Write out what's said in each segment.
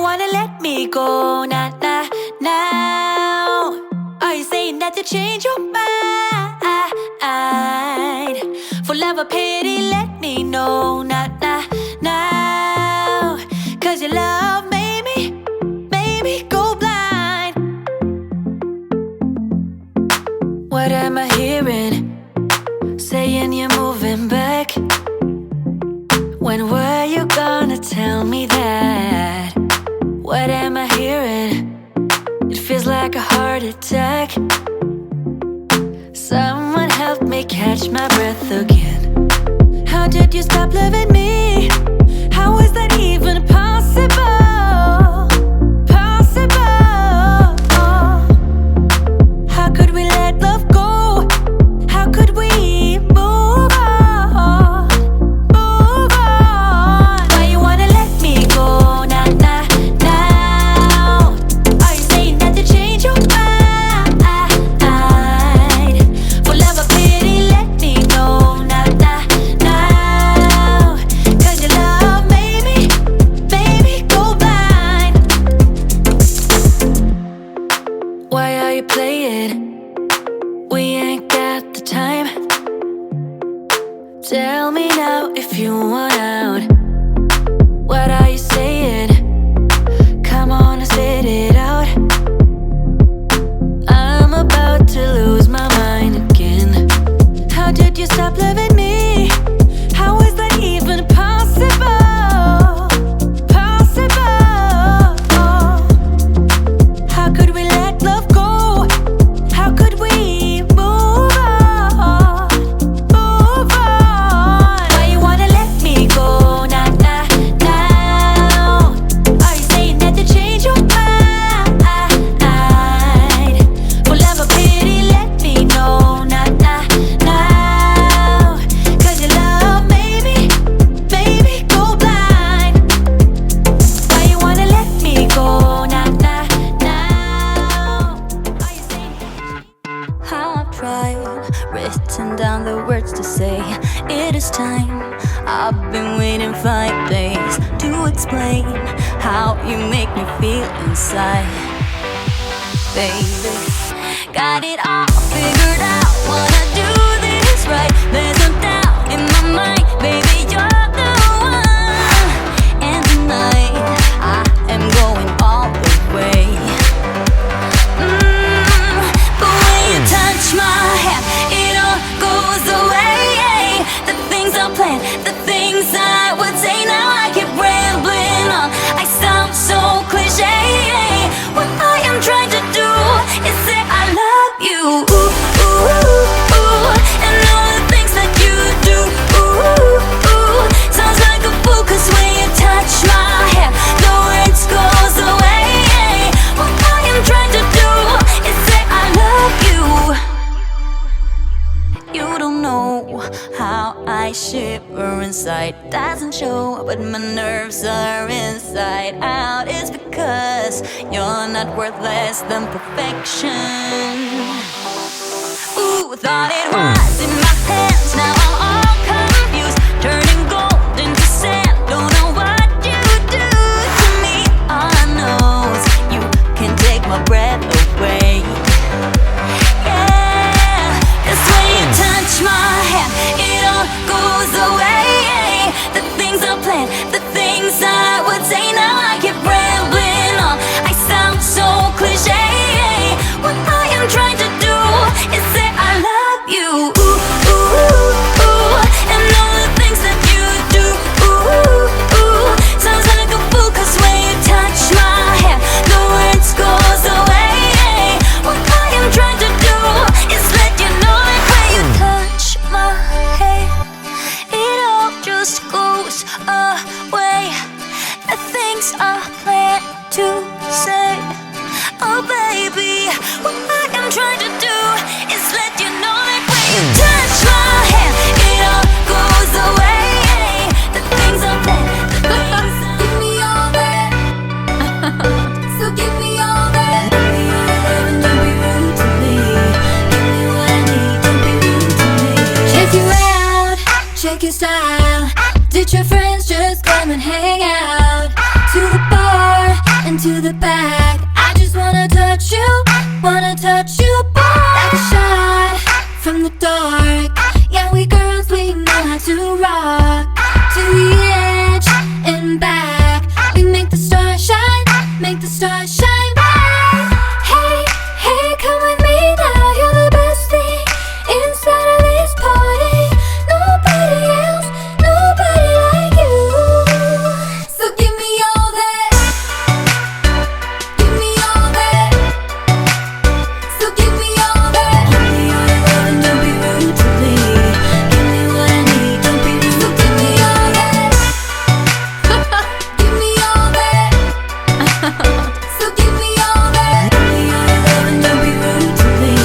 wanna let me go? Nah, nah, now. Are you saying that to change your mind? For love or pity, let me know. Nah, nah, now. Cause your love made me go blind. What am I hearing? Saying you're moving back. When were you gonna tell me that? What am I hearing? It feels like a heart attack. Someone help me catch my breath again. How did you stop loving me? How is that even possible? Possible. How could we let love go? How could we move on? Move on. Why you wanna let me go? Nah, nah, now. Are you saying that to change your mind? For love or pity, let me know. Nah, nah, now. Cause your love made me go blind. Why are you playing? We ain't got the time. Tell me now if you want out. What are you saying? Come on and spit it out. I'm about to lose my mind again. How did you stop loving me? How is that even possible? Possible. How could we let love go? How could we move on? Move on. Why you wanna let me go? Nah, nah, now. Are you saying that to change your mind? For love or pity, let me know. Nah, nah, now. Cause your love made me go blind. Why you wanna let me go? Nah, nah, now. Are you saying I've tried, written down the words to say it is time. I've been waiting 5 days to explain how you make me feel inside. Baby, got it all figured out, wanna do this right. There's no doubt in my mind, baby, you're the one. And tonight, I am going all the way. But when you touch my hand, it all goes away. The things I planned, the things I would say, now I keep rambling on. I sound so cliche. What I am trying to do is say I love you. Ooh, ooh, ooh. And all the things that you do. Ooh, ooh. Sounds like a fool, cause when you touch my hair, the words goes away. What I am trying to do is say I love you. You don't know how I shiver inside. Doesn't show, but my nerves are inside out. It's because you're not worth less than perfection. Ooh, thought it was in my hands, now I'm all confused. Turning gold into sand, don't know what you do to me. All I know is you can take my breath away. Yeah, 'cause when you touch my hand, it all goes away. The things I planned, the things I would say, now I keep rambling on. I sound so cliche. What I am trying to do is say I love you. Ooh, ooh, ooh. And all the things that you do. Ooh, ooh. Sounds like a fool, 'cause when you touch my hand, the words goes away. What I am trying to do is let you know that when you touch my hand, it all just goes away. The things I plan to say, oh baby, what I am trying to do is let you know that when you touch my hand, it all goes away. The things I plan, the things I give me all that. So give me all that. Give me all that and don't be rude to me. Give me what I need, don't be rude to me. Check you out, check your style. Did your friends just come and hang out? To the bar, and to the back. I just wanna touch you, boy, like a shot from the dark. Yeah, we girls, we know how to rock. To the edge and back, we make the stars shine, make the stars shine bright. Hey, hey, come with me now, you're the best thing inside of this party. Nobody else, nobody like you. So give me all that, give me all that. So give me all that. Give me all your love and don't be rude to me. Give me what I need, don't be rude. So give me all that. Give me all that. So give me all that. Give me all your love and don't be rude to me.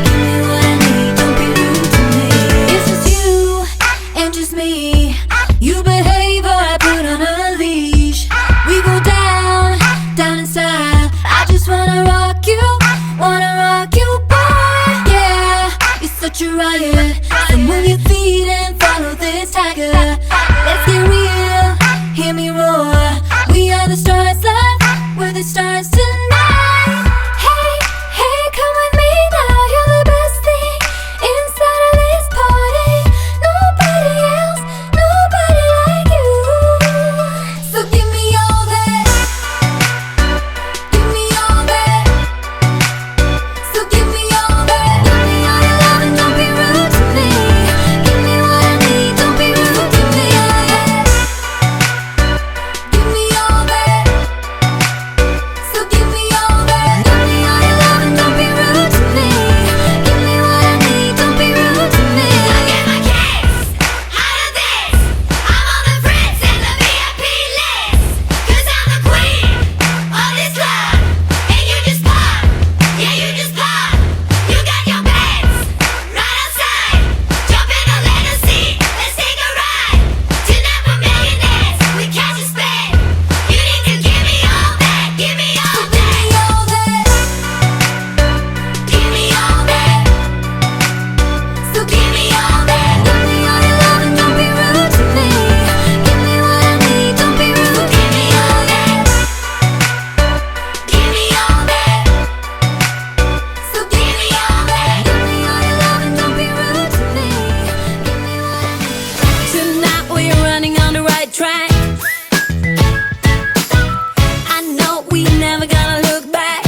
Give me what I need, don't be rude to me. It's just you and just me. You behave or I put on a leash. We go down, down in style. I just wanna rock you, boy. Yeah, you're such a riot. So move your feet and follow this tiger. Let's get real, hear me roar. We are the stars, love, we're the stars tonight. Hey, hey, come with me now, you're the best thing inside of this party. Nobody else, nobody like you. So give me all that, give me all that. So give me all that. Give me all your love and don't be rude to me. Give me what I need, don't be rude to me. Give me all that. So give me all that. Give me all your love and don't be rude to me. Give me what I need, don't be rude to me. I get my kicks out of this. I'm on the Prince and the VIP list. 'Cause I'm the queen of this love. And you just pop, yeah, you just pop. You got your pants right outside. Jump in the leather seat, let's take a ride. Tonight we're millionaires, we catch a spade. You need to give me all that, give me all that. Give me all that. So give me all that. Give me all your love and don't be rude to me. Give me what I need, don't be rude. Give me all that. Give me all that. So give me all that. Give me all your love and don't be rude to me. Give me what I need. Tonight we're running on the right track. I know we never gonna look back.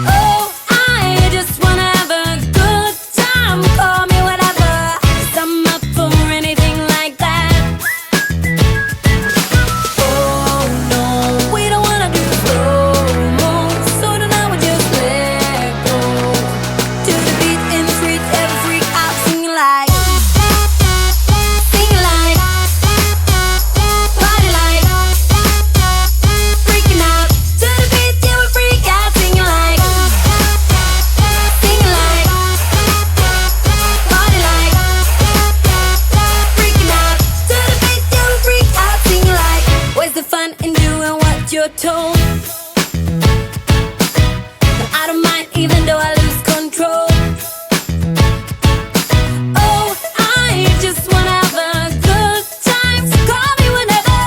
Oh, I just wanna have a good time. Call me whatever, 'cause I'm up for anything like that. Oh no, we don't wanna do slow-mo. So tonight we just let go. To the beat in the street, every freak out singing like, party like, freaking out. To the beat, yeah, we freak out singing like, party like, freaking out. To the beat, yeah, we freak out singing like. Where's the fun in doing what you're told? But I don't mind even though I lose control. Oh, I just wanna have a good time. So call me whenever,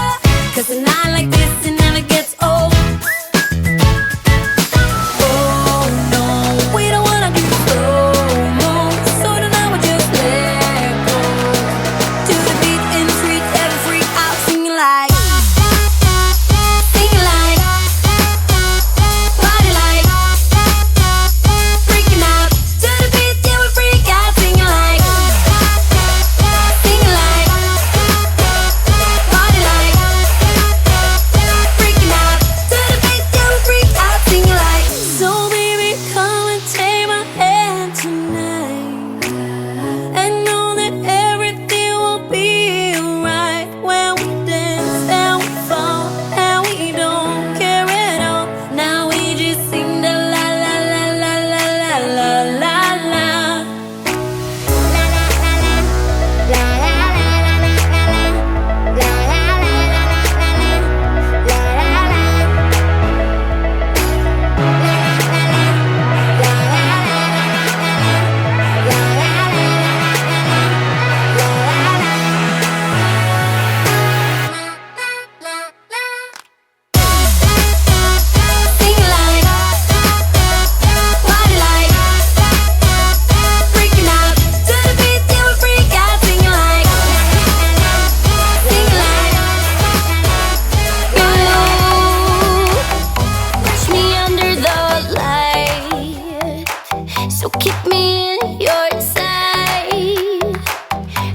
'cause a night like this, it never gets old. Oh no, we don't wanna do slow-mo. So tonight we just let go. To the beat in the street, every freak out singing like,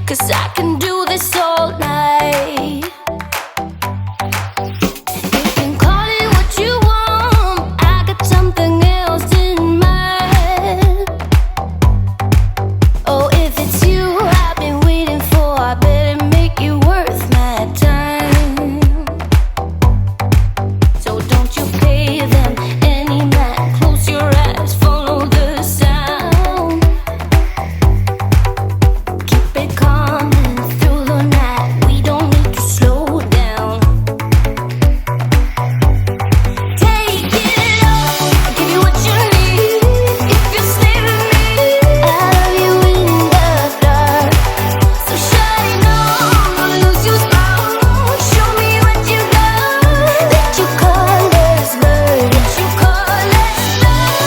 'cause I can do this all night. You can call it what you want, I got something else in mind. Oh, if it's you I've been waiting for, I better make you worth my time. So don't you pay them any mind, close your eyes, follow the sound. Keep it coming through the night, we don't need to slow down. Take it all, I'll give you what you need. If you stay with me, I'll love you in the dark. So shine on, don't lose your spark. Show me what you got. Let your colors burn. Let your colors burn now.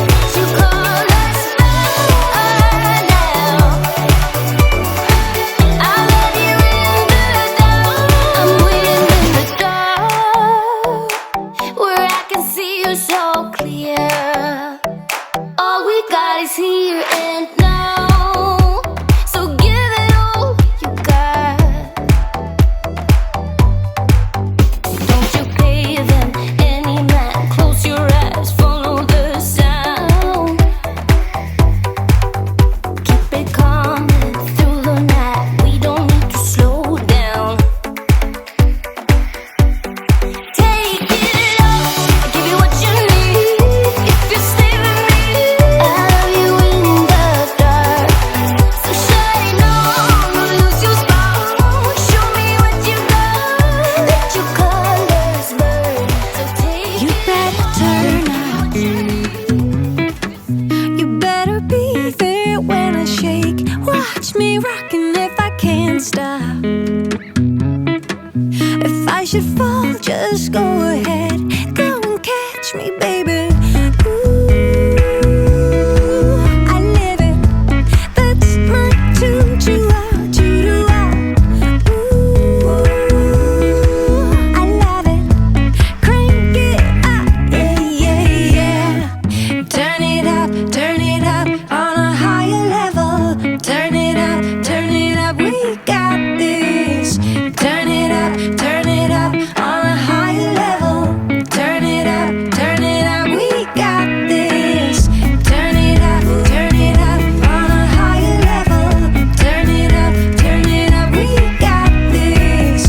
Let your colors burn now. I love you in the dark. I'm waiting in the dark, where I can see you so clear. All we got is here and now. So give it all you got. Don't you pay them any mind, close your eyes, follow the sound. Keep it coming through the night, we don't need to slow down. Take it all, I'll give you what you need. If you stay with me, I'll love you in the dark. So shine on, don't lose your spark. Show me what you got. Let your colors burn. So take You it better all, turn give me what you need. You better be there when I shake. Watch me rocking if I can't stop. If I should fall, just go ahead. Go and catch me, baby. Ooh, I live it. That's my tune. Choo-ah, choo-doo-ah. Ooh, I love it. Crank it up, yeah, yeah, yeah. Turn it up on a higher level. Turn it up, we got this. Turn it up on a higher level. Turn it up, we got this. Turn it up on a higher level. Turn it up, we got this.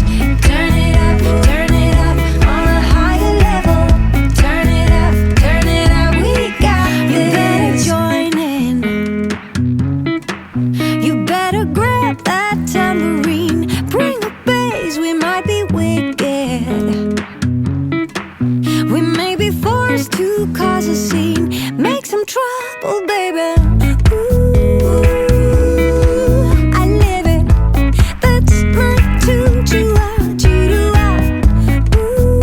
Turn it up on a higher level. Turn it up, we got this. You better join in. You better grab that tambourine. Bring a bass, we might be wicked. We may be forced to cause a scene. Make some trouble, baby. Ooh, I live it. That's my tune. Choo-ah, choo-doo-ah. Ooh,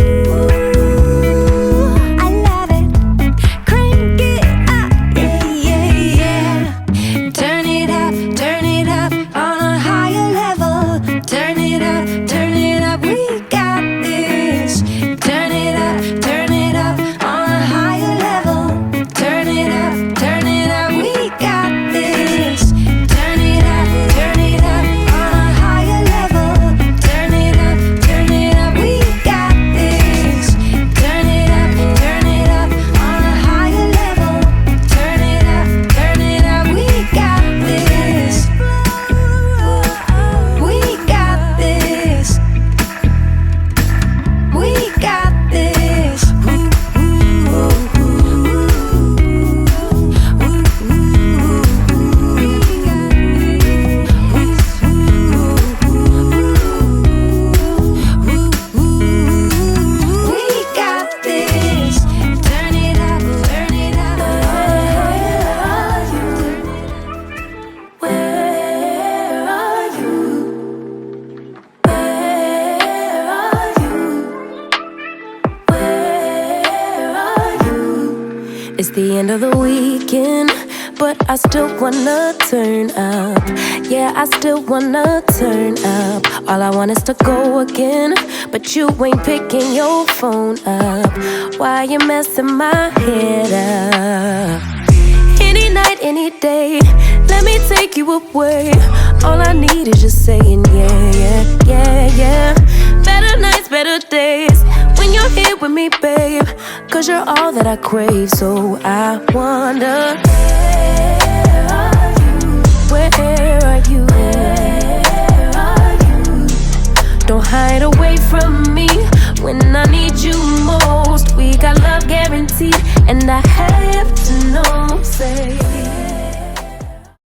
I love it. Crank it up, yeah, yeah, yeah. Turn it up on a higher level. Turn it up, we got this. Turn it up on a higher level. Turn it up, we got this. Turn it up on a higher level. Turn it up, we got this. Turn it up on a higher level. Turn it up, we got this. We got this. We got this. We got this. Turn it up. Where are you? Where are you? Where are you? It's the end of the weekend, but I still wanna turn up. Yeah, I still wanna turn up. All I want is to go again, but you ain't picking your phone up. Why you messing my head up? away. All I need is just saying yeah, yeah, yeah, yeah. Better nights, better days when you're here with me, babe. Cause you're all that I crave. So I wonder, where are you? Where are you? Don't hide away from me when I need you most. We got love guaranteed, and I have to know, say